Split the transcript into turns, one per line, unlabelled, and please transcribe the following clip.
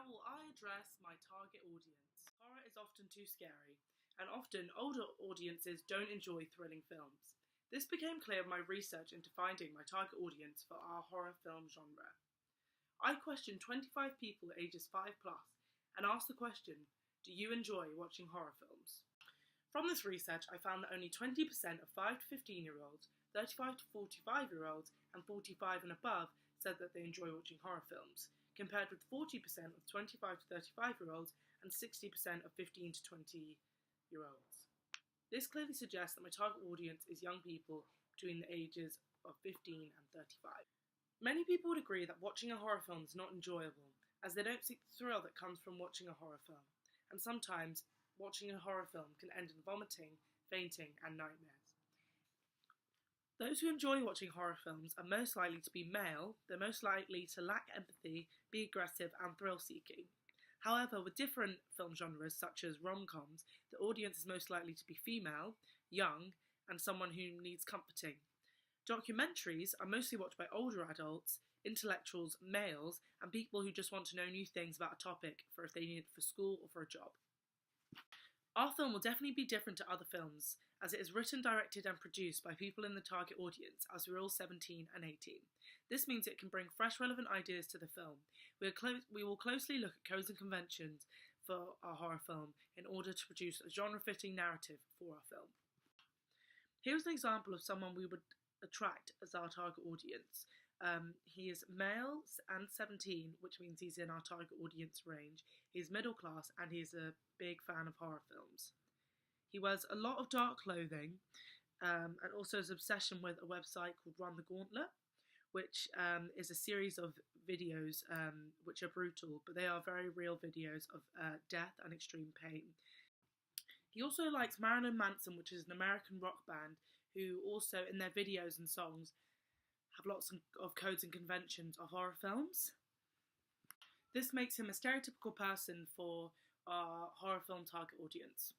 will I address my target audience? Horror is often too scary, and often older audiences don't enjoy thrilling films. This became clear in my research into finding my target audience for our horror film genre. I questioned 25 people ages 5 plus and asked the question, do you enjoy watching horror films? From this research, I found that only 20% of 5 to 15-year-olds, 35 to 45-year-olds, and 45 and above said that they enjoy watching horror films, compared with 40% of 25 to 35-year-olds and 60% of 15 to 20-year-olds. This clearly suggests that my target audience is young people between the ages of 15 and 35. Many people would agree that watching a horror film is not enjoyable, as they don't seek the thrill that comes from watching a horror film, and sometimes watching a horror film can end in vomiting, fainting, and nightmares. Those who enjoy watching horror films are most likely to be male, they're most likely to lack empathy, be aggressive, and thrill-seeking. However, with different film genres such as rom-coms, the audience is most likely to be female, young, and someone who needs comforting. Documentaries are mostly watched by older adults, intellectuals, males, and people who just want to know new things about a topic for if they need it for school or for a job. Our film will definitely be different to other films, as it is written, directed and produced by people in the target audience, as we're all 17 and 18. This means it can bring fresh, relevant ideas to the film. We will closely look at codes and conventions for our horror film in order to produce a genre-fitting narrative for our film. Here's an example of someone we would attract as our target audience. He is male and 17, which means he's in our target audience range. He's middle class and he's a big fan of horror films. He wears a lot of dark clothing and also has an obsession with a website called Run the Gauntlet, which is a series of videos which are brutal, but they are very real videos of death and extreme pain. He also likes Marilyn Manson, which is an American rock band, who also in their videos and songs have lots of codes and conventions of horror films. This makes him a stereotypical person for our horror film target audience.